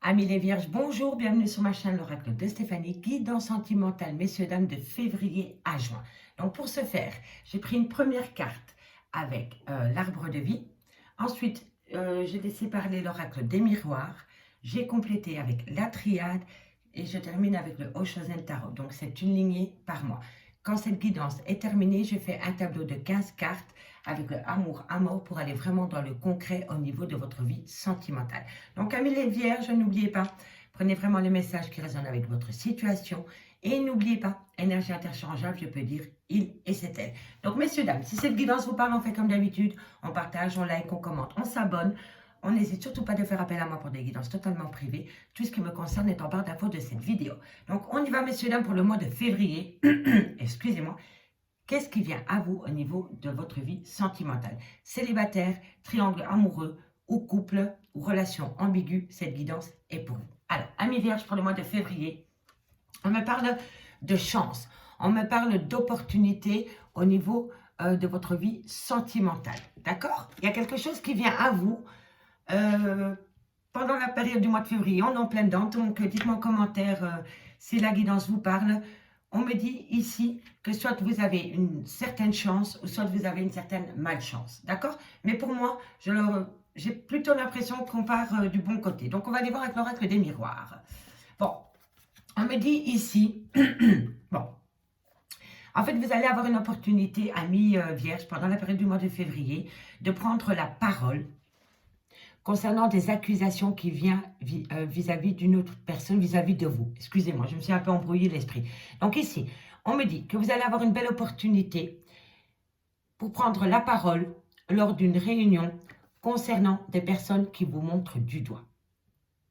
Amis les Vierges, bonjour, bienvenue sur ma chaîne l'Oracle de Stéphanie, guidance sentimentale, messieurs, dames, de février à juin. Donc pour ce faire, j'ai pris une première carte avec l'arbre de vie. Ensuite, j'ai laissé parler l'Oracle des miroirs. J'ai complété avec la triade et je termine avec le Oshozen Tarot. Donc c'est une lignée par mois. Quand cette guidance est terminée, je fais un tableau de 15 cartes avec le amour pour aller vraiment dans le concret au niveau de votre vie sentimentale. Donc, amis les Vierges, n'oubliez pas, prenez vraiment les messages qui résonnent avec votre situation. Et n'oubliez pas, énergie interchangeable, je peux dire il et c'est elle. Donc, messieurs, dames, si cette guidance vous parle, on fait comme d'habitude. On partage, on like, on commente, on s'abonne. On n'hésite surtout pas de faire appel à moi pour des guidances totalement privées. Tout ce qui me concerne est en barre d'infos de cette vidéo. Donc, on y va, messieurs, dames, pour le mois de février. Excusez-moi. Qu'est-ce qui vient à vous au niveau de votre vie sentimentale? Célibataire, triangle amoureux ou couple ou relation ambiguë, cette guidance est pour vous. Alors, amis vierges, pour le mois de février, on me parle de chance, on me parle d'opportunité au niveau de votre vie sentimentale. D'accord? Il y a quelque chose qui vient à vous pendant la période du mois de février. On est en plein dedans, donc dites-moi en commentaire si la guidance vous parle. On me dit ici que soit vous avez une certaine chance ou soit vous avez une certaine malchance. D'accord? Mais pour moi, j'ai plutôt l'impression qu'on part du bon côté. Donc, on va aller voir avec l'oracle des miroirs. Bon, on me dit ici, bon, en fait, vous allez avoir une opportunité, amis vierges, pendant la période du mois de février, de prendre la parole concernant des accusations qui viennent vis-à-vis d'une autre personne, vis-à-vis de vous. Excusez-moi, je me suis un peu embrouillé l'esprit. Donc ici, on me dit que vous allez avoir une belle opportunité pour prendre la parole lors d'une réunion concernant des personnes qui vous montrent du doigt.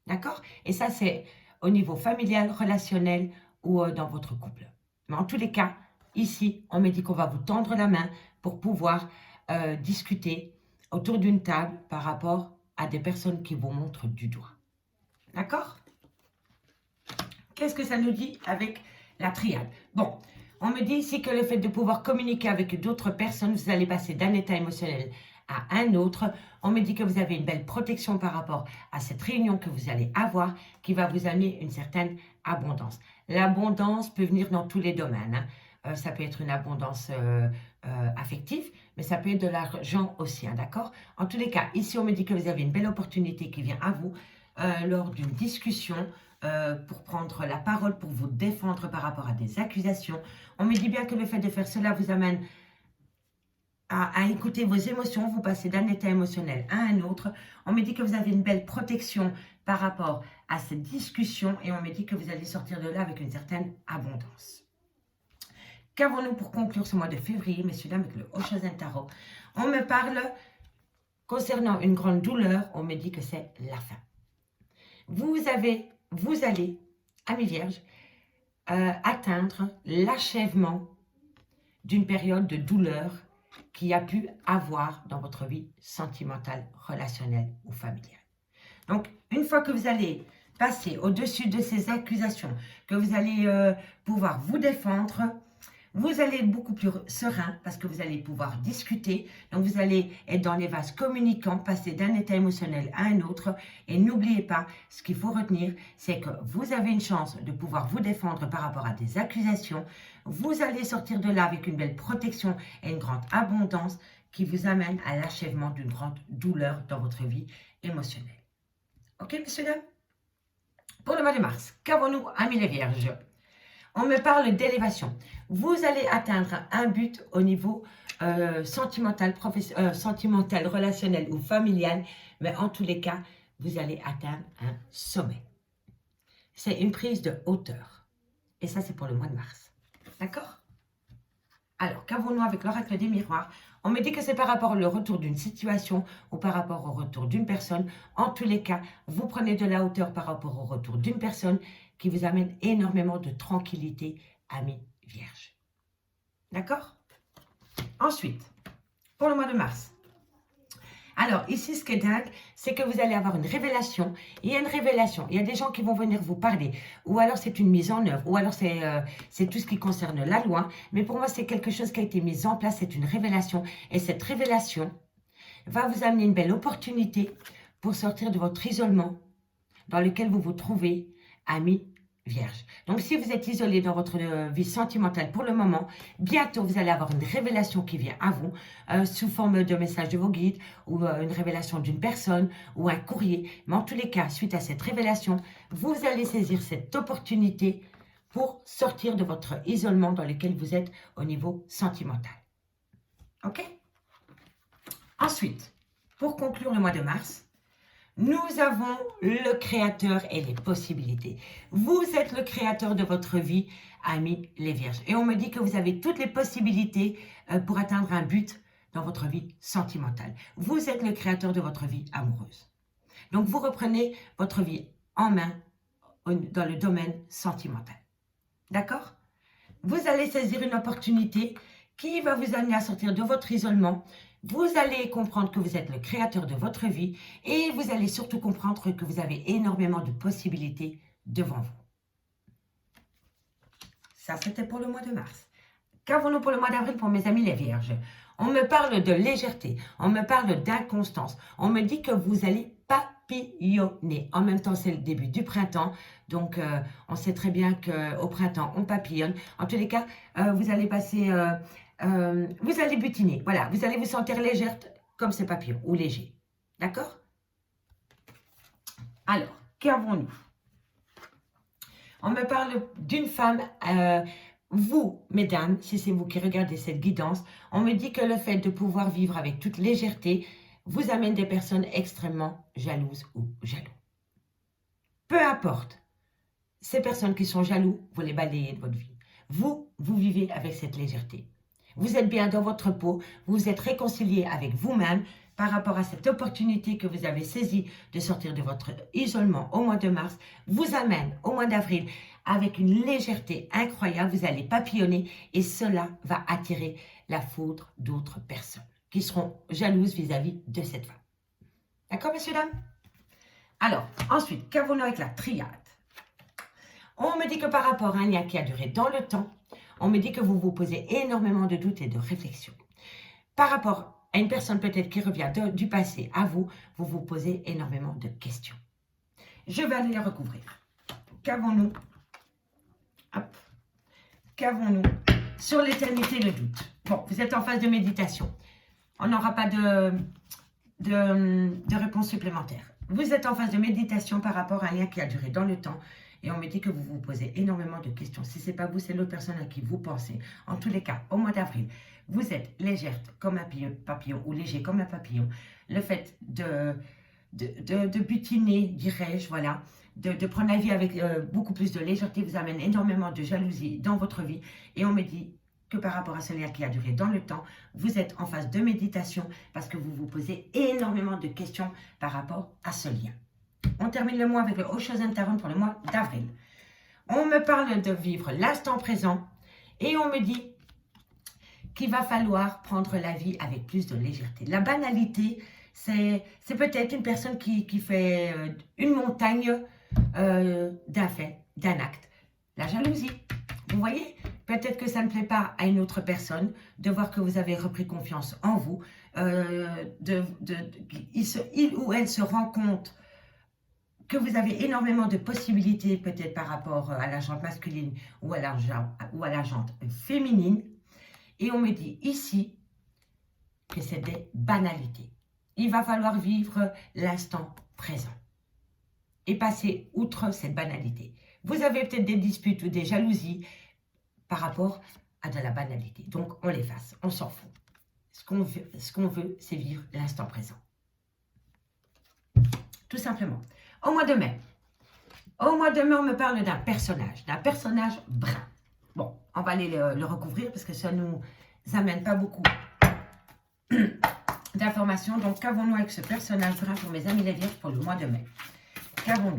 D'accord? Et ça, c'est au niveau familial, relationnel ou dans votre couple. Mais en tous les cas, ici, on me dit qu'on va vous tendre la main pour pouvoir discuter autour d'une table par rapport à des personnes qui vous montrent du doigt. D'accord? Qu'est-ce que ça nous dit avec la triade? Bon, on me dit ici que le fait de pouvoir communiquer avec d'autres personnes, vous allez passer d'un état émotionnel à un autre. On me dit que vous avez une belle protection par rapport à cette réunion que vous allez avoir qui va vous amener une certaine abondance. L'abondance peut venir dans tous les domaines. Ça peut être une abondance affective, mais ça peut être de l'argent aussi, hein, d'accord? En tous les cas, ici, on me dit que vous avez une belle opportunité qui vient à vous lors d'une discussion pour prendre la parole, pour vous défendre par rapport à des accusations. On me dit bien que le fait de faire cela vous amène à écouter vos émotions, vous passez d'un état émotionnel à un autre. On me dit que vous avez une belle protection par rapport à cette discussion et on me dit que vous allez sortir de là avec une certaine abondance. Qu'avons-nous pour conclure ce mois de février, messieurs, dames, avec le Oshozen Tarot? On me parle concernant une grande douleur, on me dit que c'est la fin. Vous allez, amis vierges, atteindre l'achèvement d'une période de douleur qui a pu avoir dans votre vie sentimentale, relationnelle ou familiale. Donc, une fois que vous allez passer au-dessus de ces accusations, que vous allez pouvoir vous défendre, vous allez être beaucoup plus serein parce que vous allez pouvoir discuter. Donc, vous allez être dans les vases communicants, passer d'un état émotionnel à un autre. Et n'oubliez pas, ce qu'il faut retenir, c'est que vous avez une chance de pouvoir vous défendre par rapport à des accusations. Vous allez sortir de là avec une belle protection et une grande abondance qui vous amène à l'achèvement d'une grande douleur dans votre vie émotionnelle. Ok, messieurs, dames? Pour le mois de mars, qu'avons-nous, amis les Vierges? On me parle d'élévation. Vous allez atteindre un but au niveau sentimental, relationnel ou familial, mais en tous les cas, vous allez atteindre un sommet. C'est une prise de hauteur. Et ça, c'est pour le mois de mars. D'accord? Alors, qu'avons-nous avec l'oracle des miroirs? On me dit que c'est par rapport au retour d'une situation ou par rapport au retour d'une personne. En tous les cas, vous prenez de la hauteur par rapport au retour d'une personne qui vous amène énormément de tranquillité, amis vierges. D'accord? Ensuite, pour le mois de mars. Alors, ici, ce qui est dingue, c'est que vous allez avoir une révélation. Il y a une révélation. Il y a des gens qui vont venir vous parler. Ou alors, c'est une mise en œuvre. Ou alors, c'est tout ce qui concerne la loi. Mais pour moi, c'est quelque chose qui a été mis en place. C'est une révélation. Et cette révélation va vous amener une belle opportunité pour sortir de votre isolement, dans lequel vous vous trouvez, amis Vierge. Donc, si vous êtes isolé dans votre vie sentimentale pour le moment, bientôt, vous allez avoir une révélation qui vient à vous sous forme de message de vos guides ou une révélation d'une personne ou un courrier. Mais en tous les cas, suite à cette révélation, vous allez saisir cette opportunité pour sortir de votre isolement dans lequel vous êtes au niveau sentimental. OK? Ensuite, pour conclure le mois de mars, nous avons le créateur et les possibilités. Vous êtes le créateur de votre vie, amis les Vierges. Et on me dit que vous avez toutes les possibilités pour atteindre un but dans votre vie sentimentale. Vous êtes le créateur de votre vie amoureuse. Donc, vous reprenez votre vie en main dans le domaine sentimental. D'accord? Vous allez saisir une opportunité qui va vous amener à sortir de votre isolement. Vous allez comprendre que vous êtes le créateur de votre vie et vous allez surtout comprendre que vous avez énormément de possibilités devant vous. Ça, c'était pour le mois de mars. Qu'avons-nous pour le mois d'avril pour mes amis les Vierges? On me parle de légèreté, on me parle d'inconstance, on me dit que vous allez papillonner. En même temps, c'est le début du printemps, donc on sait très bien qu'au printemps, on papillonne. En tous les cas, vous allez passer... vous allez butiner, voilà, vous allez vous sentir légère comme ces papillons, ou léger, d'accord? Alors, qu'avons-nous? On me parle d'une femme, vous, mesdames, si c'est vous qui regardez cette guidance, on me dit que le fait de pouvoir vivre avec toute légèreté vous amène des personnes extrêmement jalouses ou jaloux. Peu importe, ces personnes qui sont jaloux, vous les balayez de votre vie. Vous vivez avec cette légèreté. Vous êtes bien dans votre peau, vous êtes réconcilié avec vous-même par rapport à cette opportunité que vous avez saisie de sortir de votre isolement au mois de mars, vous amène au mois d'avril avec une légèreté incroyable, vous allez papillonner et cela va attirer la foudre d'autres personnes qui seront jalouses vis-à-vis de cette femme. D'accord, messieurs, dames? Alors, ensuite, qu'avons-nous avec la triade? On me dit que par rapport à un lien qui a duré dans le temps, on me dit que vous vous posez énormément de doutes et de réflexions. Par rapport à une personne peut-être qui revient du passé à vous, vous vous posez énormément de questions. Je vais aller les recouvrir. Qu'avons-nous? Qu'avons-nous sur l'éternité, le doute? Bon, vous êtes en phase de méditation. On n'aura pas de réponse supplémentaire. Vous êtes en phase de méditation par rapport à un lien qui a duré dans le temps. Et on me dit que vous vous posez énormément de questions. Si ce n'est pas vous, c'est l'autre personne à qui vous pensez. En tous les cas, au mois d'avril, vous êtes légère comme un papillon ou léger comme un papillon. Le fait de butiner, dirais-je, voilà, de prendre la vie avec beaucoup plus de légèreté vous amène énormément de jalousie dans votre vie. Et on me dit que par rapport à ce lien qui a duré dans le temps, vous êtes en phase de méditation parce que vous vous posez énormément de questions par rapport à ce lien. On termine le mois avec le Oshozen Tarot pour le mois d'avril. On me parle de vivre l'instant présent et on me dit qu'il va falloir prendre la vie avec plus de légèreté. La banalité, c'est peut-être une personne qui fait une montagne d'un fait, d'un acte. La jalousie, vous voyez? Peut-être que ça ne plaît pas à une autre personne de voir que vous avez repris confiance en vous. Il ou elle se rend compte que vous avez énormément de possibilités peut-être par rapport à la jante masculine ou à la jante féminine. Et on me dit ici que c'est des banalités. Il va falloir vivre l'instant présent et passer outre cette banalité. Vous avez peut-être des disputes ou des jalousies par rapport à de la banalité. Donc on l'efface, on s'en fout. Ce qu'on veut, c'est vivre l'instant présent. Tout simplement. Au mois de mai, on me parle d'un personnage brun. Bon, on va aller le recouvrir parce que ça ne nous amène pas beaucoup d'informations. Donc, qu'avons-nous avec ce personnage brun pour mes amis les Vierges pour le mois de mai? Qu'avons-nous?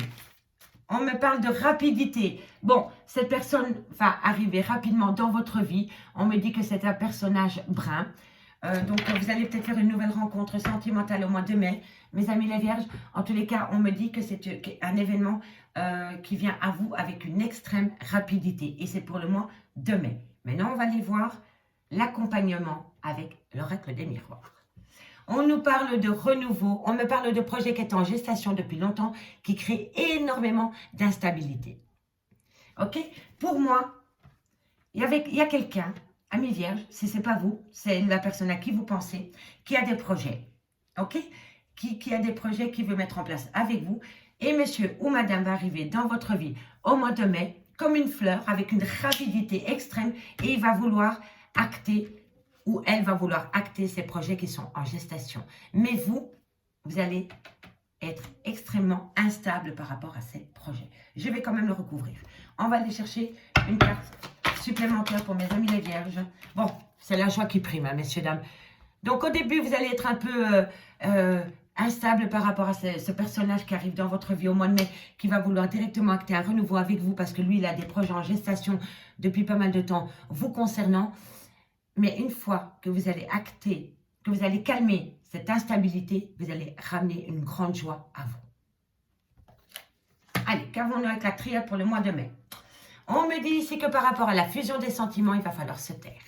On me parle de rapidité. Bon, cette personne va arriver rapidement dans votre vie. On me dit que c'est un personnage brun. Donc, vous allez peut-être faire une nouvelle rencontre sentimentale au mois de mai. Mes amis les Vierges, en tous les cas, on me dit que c'est un événement qui vient à vous avec une extrême rapidité. Et c'est pour le mois de mai. Maintenant, on va aller voir l'accompagnement avec l'oracle des miroirs. On nous parle de renouveau, on me parle de projets qui étaient en gestation depuis longtemps, qui créent énormément d'instabilité. Ok? Pour moi, il y a quelqu'un, ami vierge, si ce n'est pas vous, c'est la personne à qui vous pensez, qui a des projets. Ok? Qui a des projets qu'il veut mettre en place avec vous. Et monsieur ou madame va arriver dans votre vie au mois de mai, comme une fleur, avec une rapidité extrême, et il va vouloir acter, ou elle va vouloir acter ces projets qui sont en gestation. Mais vous allez être extrêmement instable par rapport à ces projets. Je vais quand même le recouvrir. On va aller chercher une carte supplémentaire pour mes amis les vierges. Bon, c'est la joie qui prime, hein, messieurs, dames. Donc au début, vous allez être un peu instable par rapport à ce personnage qui arrive dans votre vie au mois de mai, qui va vouloir directement acter un renouveau avec vous parce que lui, il a des projets en gestation depuis pas mal de temps vous concernant. Mais une fois que vous allez acter, que vous allez calmer cette instabilité, vous allez ramener une grande joie à vous. Allez, qu'avons-nous avec la triade pour le mois de mai? On me dit ici que par rapport à la fusion des sentiments, il va falloir se taire.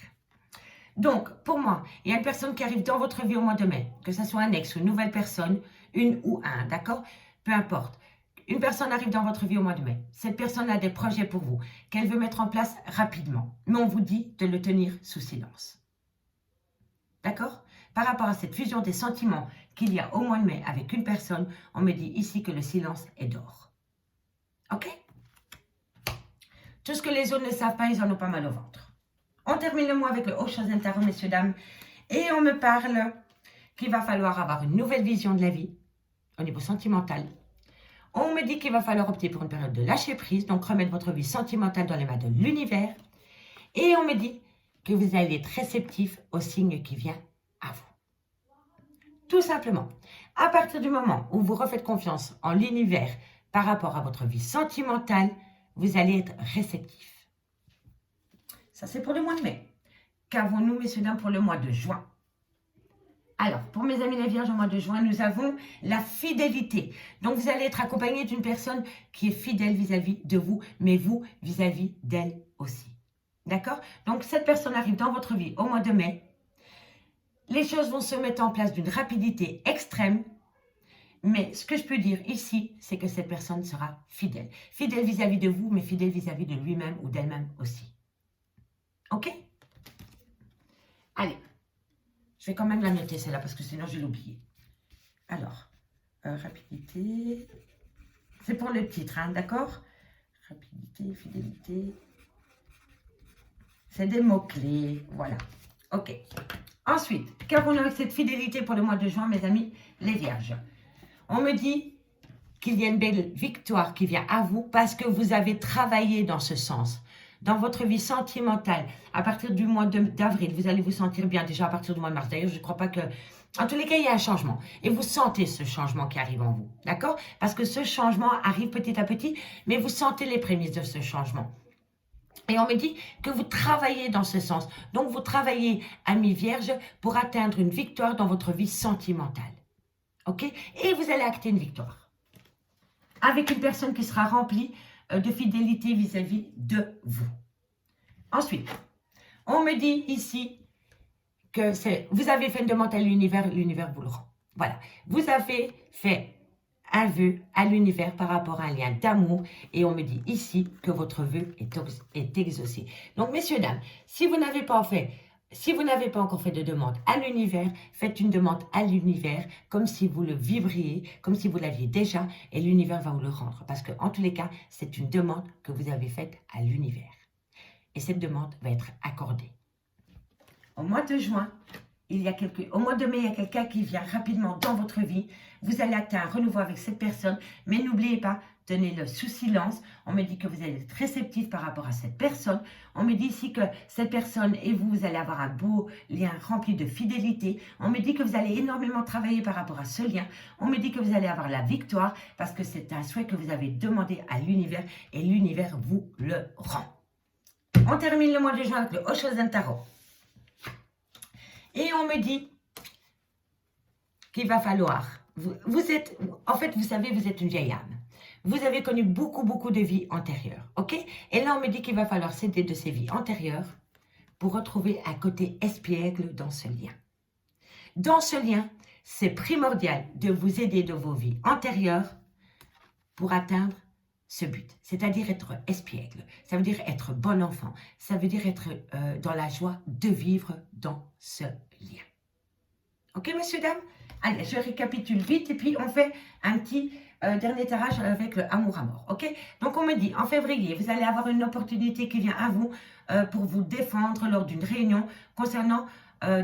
Donc, pour moi, il y a une personne qui arrive dans votre vie au mois de mai, que ce soit un ex ou une nouvelle personne, une ou un, d'accord? Peu importe. Une personne arrive dans votre vie au mois de mai. Cette personne a des projets pour vous, qu'elle veut mettre en place rapidement. Mais on vous dit de le tenir sous silence. D'accord? Par rapport à cette fusion des sentiments qu'il y a au mois de mai avec une personne, on me dit ici que le silence est d'or. Ok? Tout ce que les autres ne savent pas, ils en ont pas mal au ventre. On termine le mois avec le Haut-Chosen Tarot, messieurs, dames. Et on me parle qu'il va falloir avoir une nouvelle vision de la vie au niveau sentimental. On me dit qu'il va falloir opter pour une période de lâcher prise, donc remettre votre vie sentimentale dans les mains de l'univers. Et on me dit que vous allez être réceptif au signe qui vient à vous. Tout simplement, à partir du moment où vous refaites confiance en l'univers par rapport à votre vie sentimentale, vous allez être réceptif. Ça, c'est pour le mois de mai. Qu'avons-nous, messieurs, dames, pour le mois de juin? Alors, pour mes amis les vierges, au mois de juin, nous avons la fidélité. Donc, vous allez être accompagné d'une personne qui est fidèle vis-à-vis de vous, mais vous vis-à-vis d'elle aussi. D'accord? Donc, cette personne arrive dans votre vie au mois de mai. Les choses vont se mettre en place d'une rapidité extrême. Mais ce que je peux dire ici, c'est que cette personne sera fidèle. Fidèle vis-à-vis de vous, mais fidèle vis-à-vis de lui-même ou d'elle-même aussi. Ok? Allez, je vais quand même la noter celle-là parce que sinon je vais l'oublier. Alors, rapidité, c'est pour le titre, hein, d'accord? Rapidité, fidélité, c'est des mots-clés, voilà. Ok. Ensuite, qu'avons-nous avec cette fidélité pour le mois de juin, mes amis, les vierges? On me dit qu'il y a une belle victoire qui vient à vous parce que vous avez travaillé dans ce sens. Dans votre vie sentimentale, à partir du mois d'avril, vous allez vous sentir bien déjà à partir du mois de mars. D'ailleurs, je ne crois pas que... En tous les cas, il y a un changement. Et vous sentez ce changement qui arrive en vous. D'accord? Parce que ce changement arrive petit à petit, mais vous sentez les prémices de ce changement. Et on me dit que vous travaillez dans ce sens. Donc, vous travaillez, amis vierges, pour atteindre une victoire dans votre vie sentimentale. Ok? Et vous allez acter une victoire. Avec une personne qui sera remplie de fidélité vis-à-vis de vous. Ensuite, on me dit ici que vous avez fait une demande à l'univers, l'univers vous le rend. Voilà. Vous avez fait un vœu à l'univers par rapport à un lien d'amour et on me dit ici que votre vœu est exaucé. Donc, messieurs, dames, si vous n'avez pas encore fait de demande à l'univers, faites une demande à l'univers comme si vous le vivriez, comme si vous l'aviez déjà et l'univers va vous le rendre. Parce qu'en tous les cas, c'est une demande que vous avez faite à l'univers. Et cette demande va être accordée. Au mois de juin, au mois de mai, il y a quelqu'un qui vient rapidement dans votre vie. Vous allez acter un renouveau avec cette personne, mais n'oubliez pas, tenez-le sous silence. On me dit que vous allez être réceptif par rapport à cette personne. On me dit ici que cette personne et vous allez avoir un beau lien rempli de fidélité. On me dit que vous allez énormément travailler par rapport à ce lien. On me dit que vous allez avoir la victoire parce que c'est un souhait que vous avez demandé à l'univers et l'univers vous le rend. On termine le mois de juin avec le Haut-Chosen Tarot. Et on me dit qu'il va falloir... En fait, vous savez, vous êtes une vieille âme. Vous avez connu beaucoup de vies antérieures, ok? Et là, on me dit qu'il va falloir s'aider de ces vies antérieures pour retrouver un côté espiègle dans ce lien. Dans ce lien, c'est primordial de vous aider de vos vies antérieures pour atteindre ce but, c'est-à-dire être espiègle, ça veut dire être bon enfant, ça veut dire être dans la joie de vivre dans ce lien. Ok, messieurs, dames? Allez, je récapitule vite et puis on fait un petit dernier tirage avec le amour à mort. Ok, donc on me dit, en février, vous allez avoir une opportunité qui vient à vous pour vous défendre lors d'une réunion concernant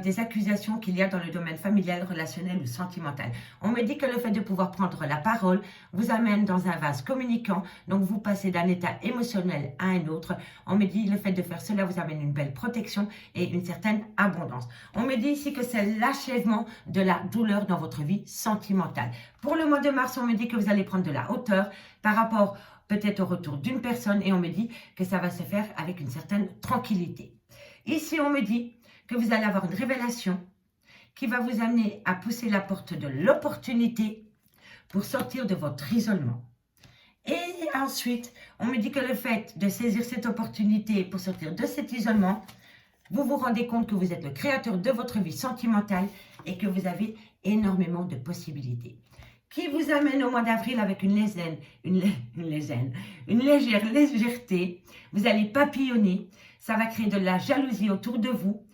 des accusations qu'il y a dans le domaine familial, relationnel ou sentimental. On me dit que le fait de pouvoir prendre la parole vous amène dans un vase communicant, donc vous passez d'un état émotionnel à un autre. On me dit le fait de faire cela vous amène une belle protection et une certaine abondance. On me dit ici que c'est l'achèvement de la douleur dans votre vie sentimentale. Pour le mois de mars, on me dit que vous allez prendre de la hauteur par rapport peut-être au retour d'une personne et on me dit que ça va se faire avec une certaine tranquillité. Ici, on me dit que vous allez avoir une révélation qui va vous amener à pousser la porte de l'opportunité pour sortir de votre isolement. Et ensuite, on me dit que le fait de saisir cette opportunité pour sortir de cet isolement, vous vous rendez compte que vous êtes le créateur de votre vie sentimentale et que vous avez énormément de possibilités. Qui vous amène au mois d'avril avec une légère légèreté. Vous allez papillonner, ça va créer de la jalousie autour de vous,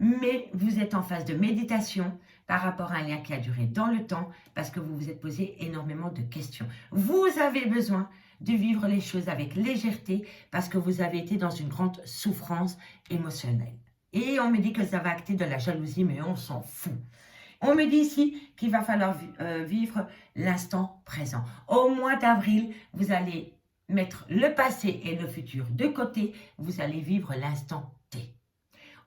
mais vous êtes en phase de méditation par rapport à un lien qui a duré dans le temps parce que vous vous êtes posé énormément de questions. Vous avez besoin de vivre les choses avec légèreté parce que vous avez été dans une grande souffrance émotionnelle. Et on me dit que ça va acter de la jalousie, mais on s'en fout. On me dit ici qu'il va falloir vivre l'instant présent. Au mois d'avril, vous allez mettre le passé et le futur de côté. Vous allez vivre l'instant T.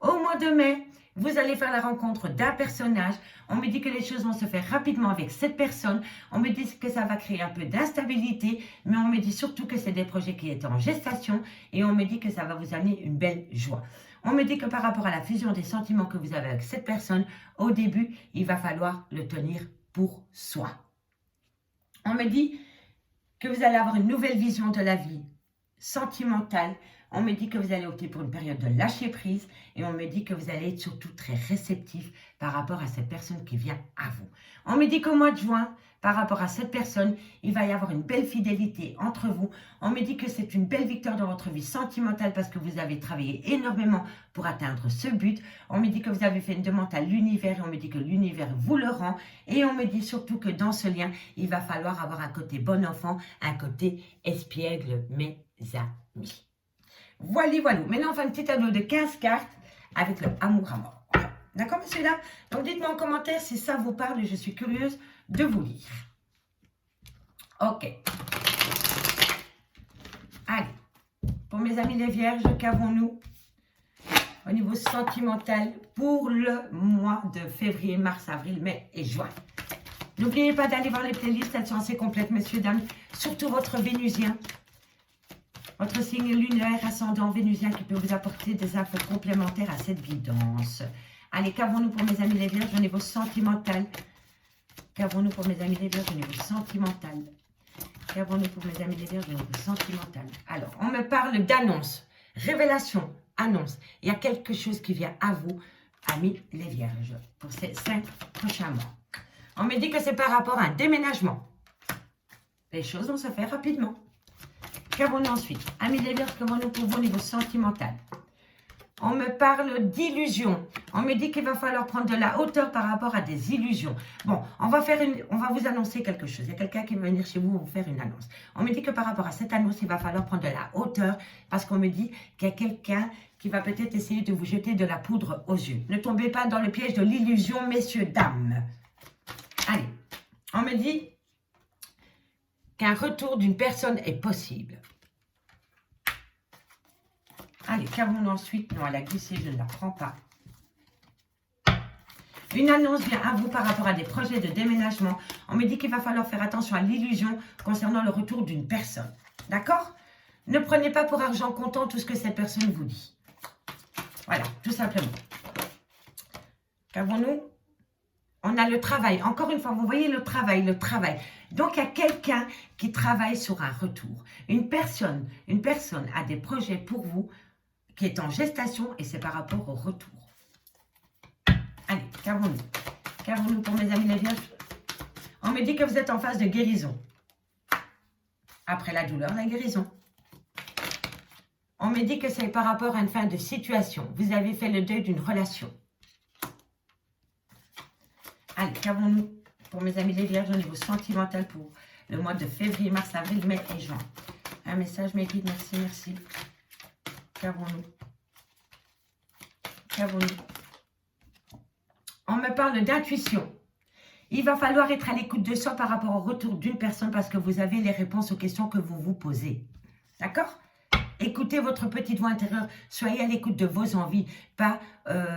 Au mois de mai, vous allez faire la rencontre d'un personnage. On me dit que les choses vont se faire rapidement avec cette personne. On me dit que ça va créer un peu d'instabilité, mais on me dit surtout que c'est des projets qui étaient en gestation et on me dit que ça va vous amener une belle joie. On me dit que par rapport à la fusion des sentiments que vous avez avec cette personne, au début, il va falloir le tenir pour soi. On me dit que vous allez avoir une nouvelle vision de la vie sentimentale. On me dit que vous allez opter pour une période de lâcher prise et on me dit que vous allez être surtout très réceptif par rapport à cette personne qui vient à vous. On me dit qu'au mois de juin, par rapport à cette personne, il va y avoir une belle fidélité entre vous. On me dit que c'est une belle victoire dans votre vie sentimentale parce que vous avez travaillé énormément pour atteindre ce but. On me dit que vous avez fait une demande à l'univers et on me dit que l'univers vous le rend. Et on me dit surtout que dans ce lien, il va falloir avoir un côté bon enfant, un côté espiègle, mes amis. Voilà, voilà. Maintenant, on fait un petit tableau de 15 cartes avec le amour à mort. D'accord, monsieur, là? Donc, dites-moi en commentaire si ça vous parle et je suis curieuse de vous lire. Ok. Allez. Pour mes amis les vierges, qu'avons-nous au niveau sentimental pour le mois de février, mars, avril, mai et juin? N'oubliez pas d'aller voir les playlists, elles sont assez complètes, messieurs, dames. Surtout votre Vénusien. Votre signe lunaire, ascendant vénusien qui peut vous apporter des infos complémentaires à cette guidance. Allez, qu'avons-nous pour mes amis les vierges au niveau sentimental? Qu'avons-nous pour mes amis les vierges au niveau sentimental? Qu'avons-nous pour mes amis les vierges au niveau sentimental? Alors, on me parle d'annonce, révélation, annonce. Il y a quelque chose qui vient à vous, amis les vierges, pour ces 5 prochains mois. On me dit que c'est par rapport à un déménagement. Les choses vont se faire rapidement. Qu'avons-nous ensuite? Amis les vierges, qu'avons-nous pour vous au niveau sentimental? On me parle d'illusions. On me dit qu'il va falloir prendre de la hauteur par rapport à des illusions. Bon, on va vous annoncer quelque chose. Il y a quelqu'un qui va venir chez vous faire une annonce. On me dit que par rapport à cette annonce, il va falloir prendre de la hauteur parce qu'on me dit qu'il y a quelqu'un qui va peut-être essayer de vous jeter de la poudre aux yeux. Ne tombez pas dans le piège de l'illusion, messieurs, dames. Allez, on me dit qu'un retour d'une personne est possible. Allez, qu'avons-nous ensuite? Non, elle a glissé, je ne la prends pas. Une annonce vient à vous par rapport à des projets de déménagement. On me dit qu'il va falloir faire attention à l'illusion concernant le retour d'une personne. D'accord? Ne prenez pas pour argent comptant tout ce que cette personne vous dit. Voilà, tout simplement. Qu'avons-nous? On a le travail. Encore une fois, vous voyez le travail, le travail. Donc, il y a quelqu'un qui travaille sur un retour. Une personne a des projets pour vous qui est en gestation et c'est par rapport au retour. Allez, qu'avons-nous? Qu'avons-nous pour mes amis les vierges? On me dit que vous êtes en phase de guérison. Après la douleur, la guérison. On me dit que c'est par rapport à une fin de situation. Vous avez fait le deuil d'une relation. Allez, qu'avons-nous pour mes amis les vierges au niveau sentimental pour le mois de février, mars, avril, mai et juin? Un message, mes guides, merci, merci. Qu'avons-nous? Qu'avons-nous? On me parle d'intuition. Il va falloir être à l'écoute de soi par rapport au retour d'une personne parce que vous avez les réponses aux questions que vous vous posez. D'accord? Écoutez votre petite voix intérieure. Soyez à l'écoute de vos envies, pas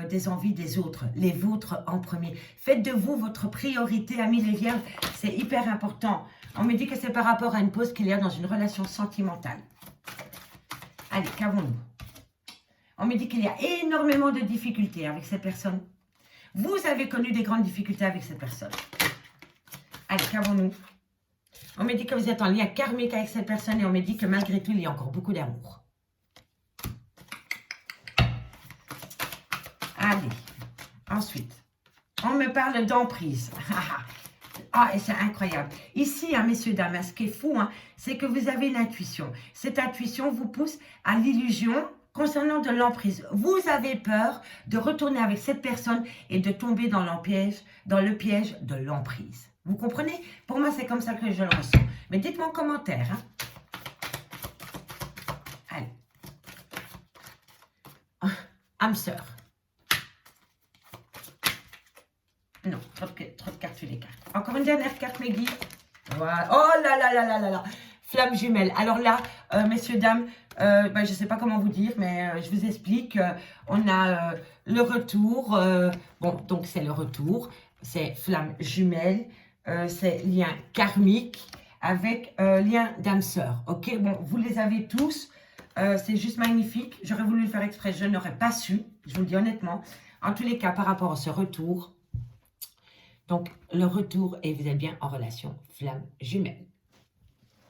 des envies des autres. Les vôtres en premier. Faites de vous votre priorité, amis les vierges. C'est hyper important. On me dit que c'est par rapport à une pause qu'il y a dans une relation sentimentale. Allez, qu'avons-nous? On me dit qu'il y a énormément de difficultés avec cette personne. Vous avez connu des grandes difficultés avec cette personne. Allez, qu'avons-nous? On me dit que vous êtes en lien karmique avec cette personne et on me dit que malgré tout, il y a encore beaucoup d'amour. Allez, ensuite, on me parle d'emprise. Ah, et c'est incroyable. Ici, hein, messieurs, dames, ce qui est fou, hein, c'est que vous avez une intuition. Cette intuition vous pousse à l'illusion concernant de l'emprise. Vous avez peur de retourner avec cette personne et de tomber dans le piège de l'emprise. Vous comprenez? Pour moi, c'est comme ça que je le ressens. Mais dites-moi en commentaire. Hein. Allez. Âme sœur. Non, trop de cartes sur les cartes. Encore une dernière carte, mes guides. Voilà. Oh là là là là là là. Flamme jumelle. Alors là, messieurs, dames, je ne sais pas comment vous dire, mais je vous explique. On a le retour. Bon, donc c'est le retour. C'est flamme jumelle. C'est lien karmique avec lien d'âme sœur. Ok, bon, vous les avez tous. C'est juste magnifique. J'aurais voulu le faire exprès, je n'aurais pas su. Je vous le dis honnêtement. En tous les cas, par rapport à ce retour. Donc, le retour, et vous êtes bien en relation flamme jumelle.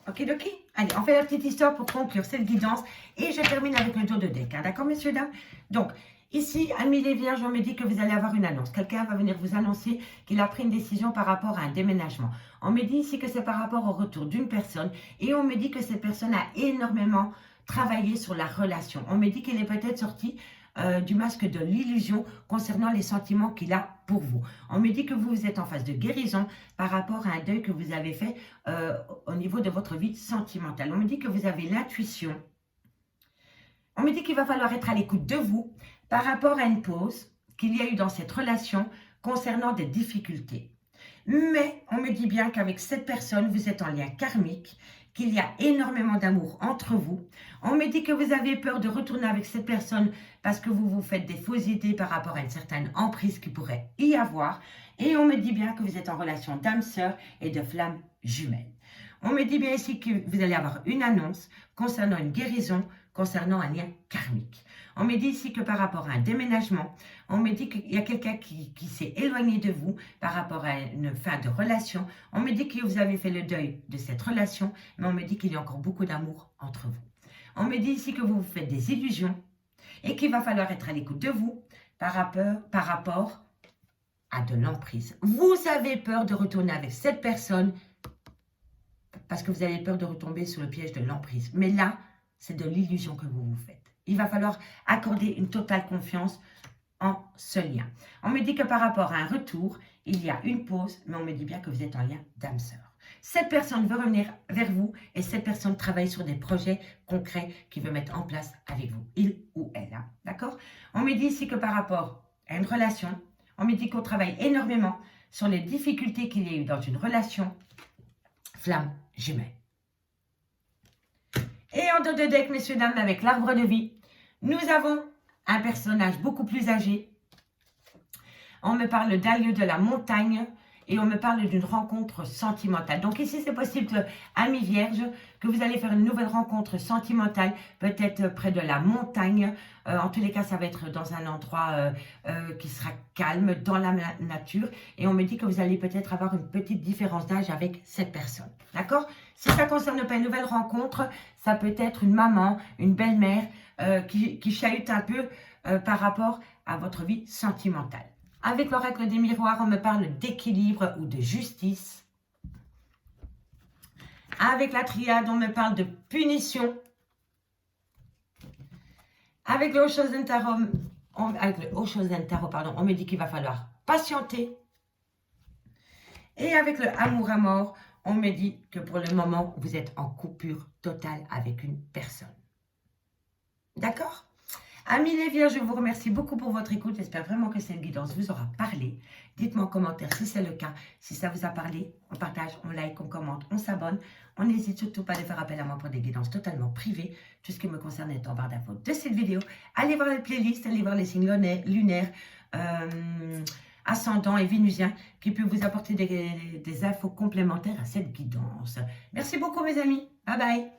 Ok, ok. Allez, on fait la petite histoire pour conclure cette guidance. Et je termine avec le dos de deck. Hein, d'accord, messieurs, dames? Donc, ici, amis les vierges, on me dit que vous allez avoir une annonce. Quelqu'un va venir vous annoncer qu'il a pris une décision par rapport à un déménagement. On me dit ici que c'est par rapport au retour d'une personne. Et on me dit que cette personne a énormément travaillé sur la relation. On me dit qu'il est peut-être sorti du masque de l'illusion concernant les sentiments qu'il a pour vous. On me dit que vous êtes en phase de guérison par rapport à un deuil que vous avez fait au niveau de votre vie sentimentale. On me dit que vous avez l'intuition. On me dit qu'il va falloir être à l'écoute de vous par rapport à une pause qu'il y a eu dans cette relation concernant des difficultés. Mais on me dit bien qu'avec cette personne, vous êtes en lien karmique, qu'il y a énormément d'amour entre vous. On me dit que vous avez peur de retourner avec cette personne parce que vous vous faites des fausses idées par rapport à une certaine emprise qui pourrait y avoir. Et on me dit bien que vous êtes en relation d'âme sœur et de flamme jumelle. On me dit bien ici que vous allez avoir une annonce concernant une guérison, concernant un lien karmique. On me dit ici que par rapport à un déménagement, on me dit qu'il y a quelqu'un qui s'est éloigné de vous par rapport à une fin de relation. On me dit que vous avez fait le deuil de cette relation, mais on me dit qu'il y a encore beaucoup d'amour entre vous. On me dit ici que vous vous faites des illusions et qu'il va falloir être à l'écoute de vous par rapport à de l'emprise. Vous avez peur de retourner avec cette personne parce que vous avez peur de retomber sous le piège de l'emprise. Mais là, c'est de l'illusion que vous vous faites. Il va falloir accorder une totale confiance en ce lien. On me dit que par rapport à un retour, il y a une pause, mais on me dit bien que vous êtes en lien d'âme sœur. Cette personne veut revenir vers vous et cette personne travaille sur des projets concrets qu'il veut mettre en place avec vous, il ou elle. Hein, d'accord? On me dit ici que par rapport à une relation, on me dit qu'on travaille énormément sur les difficultés qu'il y a eu dans une relation flamme jumelle. Et en dos de deck, messieurs, dames, avec l'arbre de vie, nous avons un personnage beaucoup plus âgé. On me parle d'un lieu de la montagne et on me parle d'une rencontre sentimentale. Donc ici, c'est possible, amis vierges, que vous allez faire une nouvelle rencontre sentimentale, peut-être près de la montagne. En tous les cas, ça va être dans un endroit qui sera calme, dans la nature. Et on me dit que vous allez peut-être avoir une petite différence d'âge avec cette personne. D'accord? Si ça ne concerne pas une nouvelle rencontre, ça peut être une maman, une belle-mère qui chahute un peu par rapport à votre vie sentimentale. Avec l'oracle des miroirs, on me parle d'équilibre ou de justice. Avec la triade, on me parle de punition. Avec le Oshozen Tarot, on me dit qu'il va falloir patienter. Et avec le amour à mort, on me dit que pour le moment, vous êtes en coupure totale avec une personne. D'accord? Amis les vierges, je vous remercie beaucoup pour votre écoute. J'espère vraiment que cette guidance vous aura parlé. Dites-moi en commentaire si c'est le cas. Si ça vous a parlé, on partage, on like, on commente, on s'abonne. On n'hésite surtout pas à faire appel à moi pour des guidances totalement privées. Tout ce qui me concerne est en barre d'infos de cette vidéo. Allez voir les playlists, allez voir les signes lunaires, ascendants et vénusiens qui peuvent vous apporter des infos complémentaires à cette guidance. Merci beaucoup mes amis. Bye bye.